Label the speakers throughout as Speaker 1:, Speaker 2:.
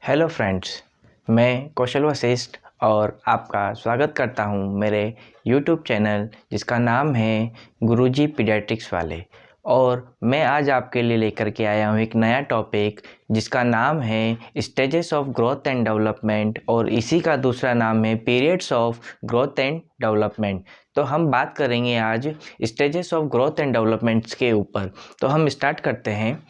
Speaker 1: Hello friends, मैं कौशल वशिष्ठ और आपका स्वागत करता हूं मेरे यूट्यूब चैनल जिसका नाम है गुरुजी पीडियाट्रिक्स वाले। और मैं आज आपके लिए लेकर के आया हूं एक नया टॉपिक जिसका नाम है stages of growth and development, और इसी का दूसरा नाम है periods of growth and development. तो हम बात करेंगे आज stages of growth and developments के ऊपर। तो हम स्टार्ट करते हैं।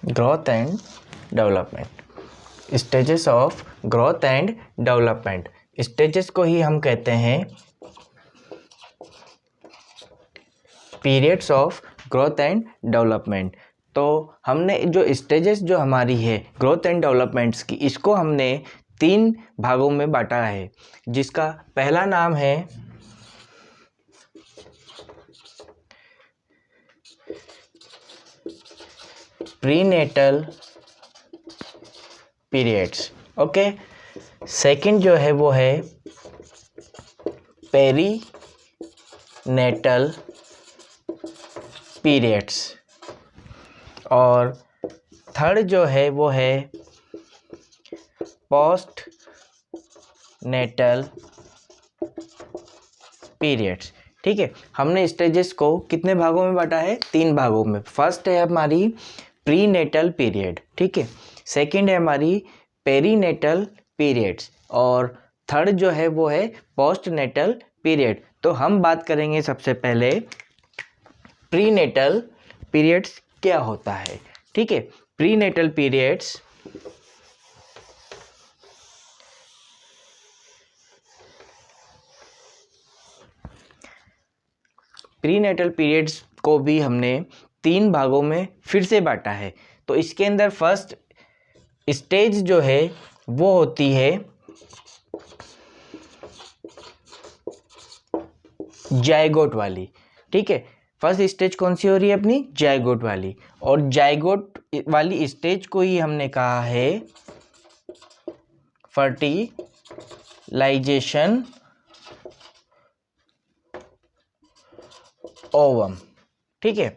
Speaker 1: Growth and development, stages of growth and development. Stages को ही हम कहते हैं periods of growth and development. तो हमने जो स्टेजेस जो हमारी है ग्रोथ एंड डेवलपमेंट्स की, इसको हमने 3 भागों में बांटा है, जिसका पहला नाम है प्रीनेटल पीरियड्स। ओके, सेकंड जो है वो है पेरीनेटल पीरियड्स, और थर्ड जो है वो है पोस्ट नेटल पीरियड्स। ठीक है, हमने स्टेजेस को कितने भागों में बांटा है? 3 भागों में। फर्स्ट है हमारी प्रीनेटल पीरियड, ठीक है। सेकंड है हमारी पेरीनेटल पीरियड्स, और थर्ड जो है वो है पोस्ट नेटल पीरियड। तो हम बात करेंगे सबसे पहले प्रीनेटल पीरियड्स क्या होता है। ठीक है, प्रीनेटल पीरियड्स प्रीनेटल पीरियड्स को भी हमने 3 भागों में फिर से बांटा है। तो इसके अंदर फर्स्ट स्टेज जो है वो होती है जायगोट वाली। ठीक है, फर्स्ट स्टेज कौन सी हो रही है अपनी? जायगोट वाली। और जायगोट वाली स्टेज को ही हमने कहा है फर्टिलाइजेशन ओवम। ठीक है,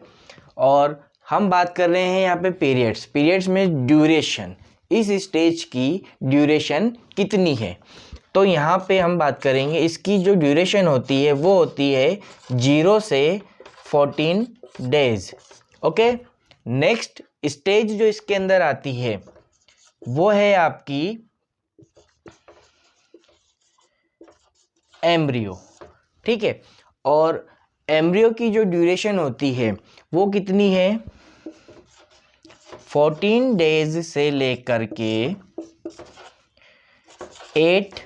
Speaker 1: और हम बात कर रहे हैं यहाँ पे पीरियड्स में ड्यूरेशन, इस स्टेज की ड्यूरेशन कितनी है। तो यहाँ पे हम बात करेंगे इसकी जो ड्यूरेशन होती है वो होती है 0 से 14 डेज। ओके, नेक्स्ट स्टेज जो इसके अंदर आती है वो है आपकी एम्ब्रियो। ठीक है, और एम्ब्रियो की जो ड्यूरेशन होती है वो कितनी है? 14 डेज से लेकर के 8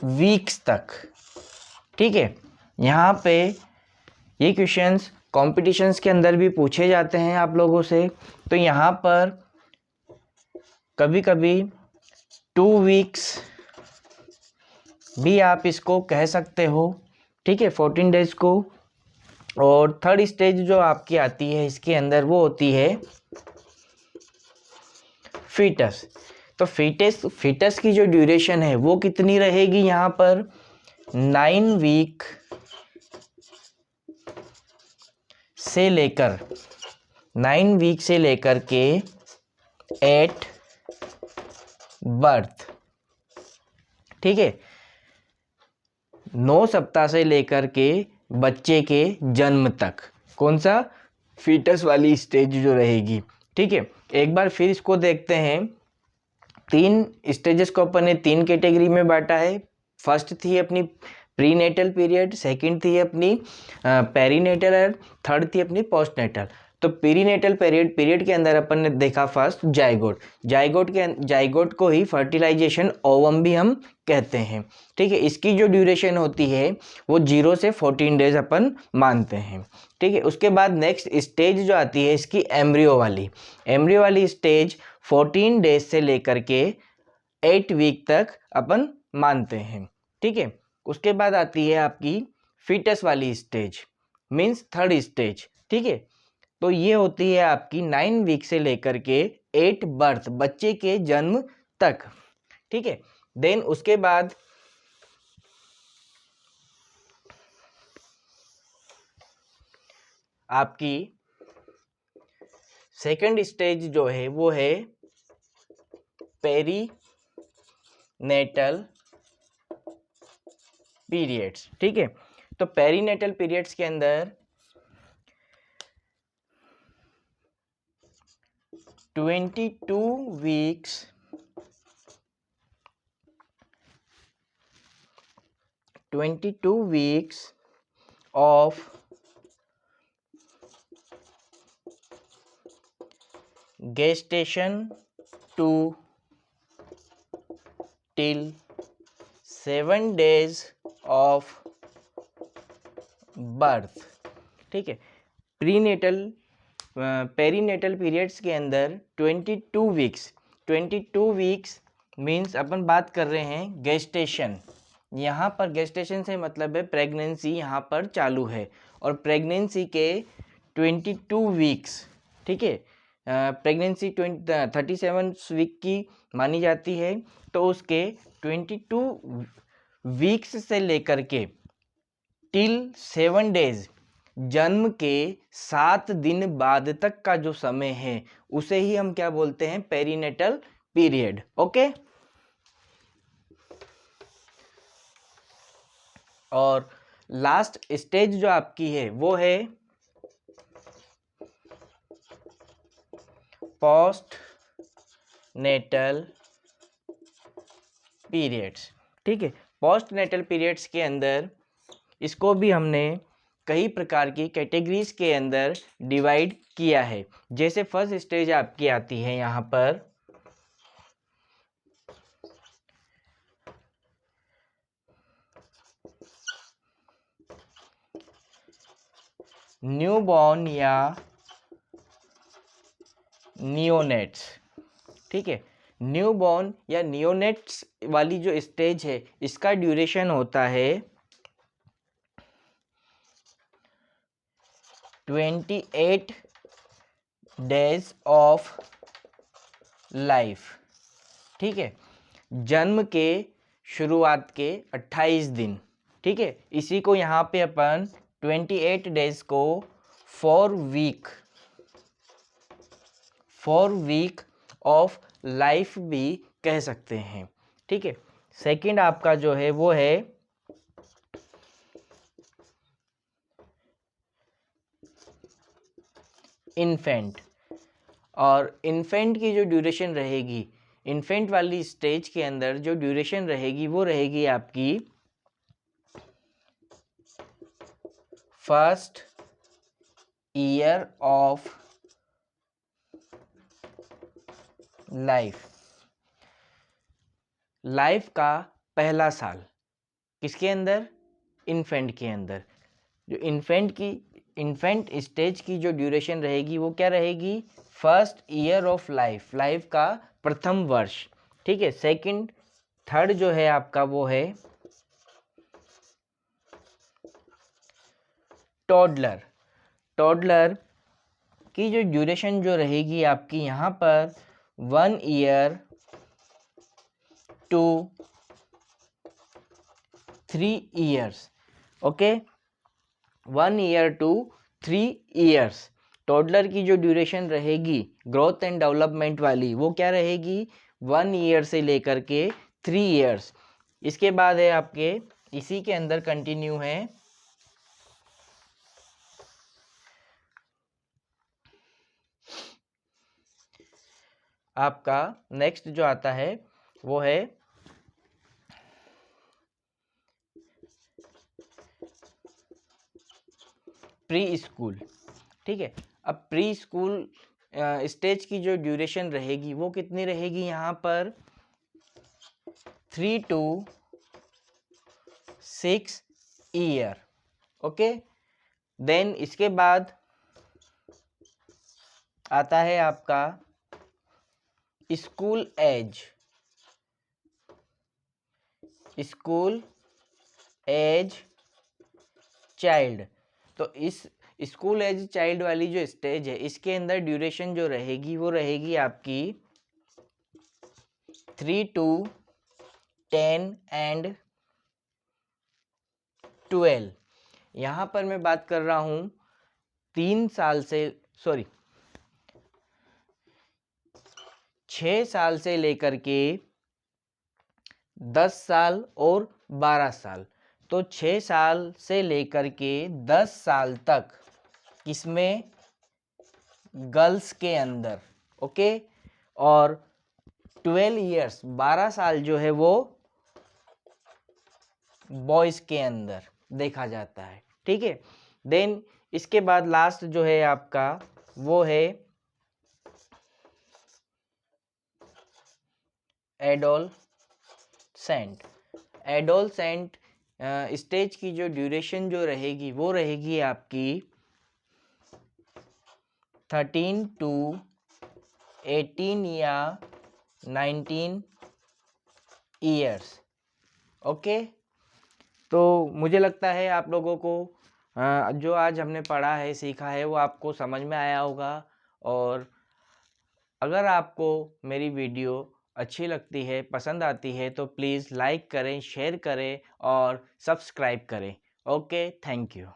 Speaker 1: वीक्स तक। ठीक है, यहाँ पे ये क्वेश्चंस कॉम्पिटिशन्स के अंदर भी पूछे जाते हैं आप लोगों से। तो यहाँ पर कभी कभी 2 वीक्स भी आप इसको कह सकते हो। ठीक है, 14 डेज को। और थर्ड स्टेज जो आपकी आती है इसके अंदर वो होती है फीटस। तो फीटस की जो ड्यूरेशन है वो कितनी रहेगी? यहाँ पर 9 वीक से लेकर के 8 बर्थ। ठीक है, 9 सप्ताह से लेकर के बच्चे के जन्म तक कौन सा? फीटस वाली स्टेज जो रहेगी। ठीक है, एक बार फिर इसको देखते हैं। 3 स्टेजेस को अपन ने 3 कैटेगरी में बांटा है। फर्स्ट थी अपनी प्रीनेटल पीरियड, सेकंड थी अपनी पेरीनेटल, और थर्ड थी अपनी पोस्टनेटल। तो पेरीनेटल पीरियड के अंदर अपन ने देखा फर्स्ट जायगोट को ही फर्टिलाइजेशन ओवम भी हम कहते हैं। ठीक है, इसकी जो ड्यूरेशन होती है वो 0 से 14 डेज अपन मानते हैं। ठीक है, उसके बाद नेक्स्ट स्टेज जो आती है इसकी एम्ब्रियो वाली स्टेज 14 डेज से लेकर के 8 वीक तक अपन मानते हैं। ठीक है, उसके बाद आती है आपकी फीटस वाली स्टेज, मीन्स थर्ड स्टेज। ठीक है, तो ये होती है आपकी 9 वीक से लेकर के 8 बर्थ, बच्चे के जन्म तक। ठीक है, देन उसके बाद आपकी सेकंड स्टेज जो है वो है पेरी नेटल पीरियड्स। ठीक है, तो पेरीनेटल पीरियड्स के अंदर 22 weeks of gestation to till 7 days of birth। ठीक है, प्रीनेटल पेरीनेटल पीरियड्स के अंदर 22 वीक्स मीन्स अपन बात कर रहे हैं गेस्टेशन। यहाँ पर गेस्टेशन से मतलब है प्रेगनेंसी यहाँ पर चालू है, और प्रेगनेंसी के 22 वीक्स, ठीक है, प्रेगनेंसी 37 वीक की मानी जाती है, तो उसके 22 वीक्स से लेकर के टिल 7 डेज, जन्म के 7 दिन बाद तक का जो समय है उसे ही हम क्या बोलते हैं, पेरीनेटल पीरियड। ओके, और लास्ट स्टेज जो आपकी है वो है पोस्ट नेटल पीरियड्स। ठीक है, पोस्ट नेटल पीरियड्स के अंदर इसको भी हमने कई प्रकार की कैटेगरीज के अंदर डिवाइड किया है। जैसे फर्स्ट स्टेज आपकी आती है यहाँ पर न्यूबॉर्न या नियोनेट्स। ठीक है, न्यूबॉर्न या नियोनेट्स वाली जो स्टेज है इसका ड्यूरेशन होता है 28 डेज ऑफ लाइफ। ठीक है, जन्म के शुरुआत के 28 दिन। ठीक है, इसी को यहाँ पे अपन 28 डेज को 4 वीक ऑफ लाइफ भी कह सकते हैं। ठीक है, सेकंड आपका जो है वो है इन्फेंट, और इन्फेंट की जो ड्यूरेशन रहेगी, इन्फेंट वाली स्टेज के अंदर जो ड्यूरेशन रहेगी वो रहेगी आपकी first year of life, life का पहला साल किसके अंदर, इन्फेंट के अंदर। जो इन्फेंट स्टेज की जो ड्यूरेशन रहेगी वो क्या रहेगी, first year of life, life का प्रथम वर्ष। ठीक है, सेकंड थर्ड जो है आपका वो है टॉडलर। टॉडलर की जो ड्यूरेशन जो रहेगी आपकी यहाँ पर 1 year to 3 years. Okay, 1 year to 3 years toddler की जो ड्यूरेशन रहेगी ग्रोथ एंड डेवलपमेंट वाली वो क्या रहेगी, 1 ईयर से लेकर के 3 ईयर्स। इसके बाद है आपके इसी के अंदर कंटिन्यू है आपका नेक्स्ट जो आता है वो है प्री स्कूल। ठीक है, अब प्री स्कूल स्टेज की जो ड्यूरेशन रहेगी वो कितनी रहेगी यहाँ पर 3 to 6 ईयर। ओके, देन इसके बाद आता है आपका स्कूल एज चाइल्ड। तो इस स्कूल एज चाइल्ड वाली जो स्टेज है इसके अंदर ड्यूरेशन जो रहेगी वो रहेगी आपकी 3 to 10 and 12। यहाँ पर मैं बात कर रहा हूँ 6 साल से लेकर के 10 साल और 12 साल। तो 6 साल से लेकर के 10 साल तक किसमें, गर्ल्स के अंदर, ओके। और 12 इयर्स 12 साल जो है वो बॉयज के अंदर देखा जाता है, ठीक है। देन इसके बाद लास्ट जो है आपका वो है एडोलसेंट। एडोलसेंट स्टेज की जो ड्यूरेशन जो रहेगी वो रहेगी आपकी 13 to 18 या 19 ईयर्स, ओके। तो मुझे लगता है आप लोगों को जो आज हमने पढ़ा है सीखा है वो आपको समझ में आया होगा। और अगर आपको मेरी वीडियो अच्छी लगती है, पसंद आती है, तो प्लीज़ लाइक करें, शेयर करें और सब्सक्राइब करें। Okay, thank you.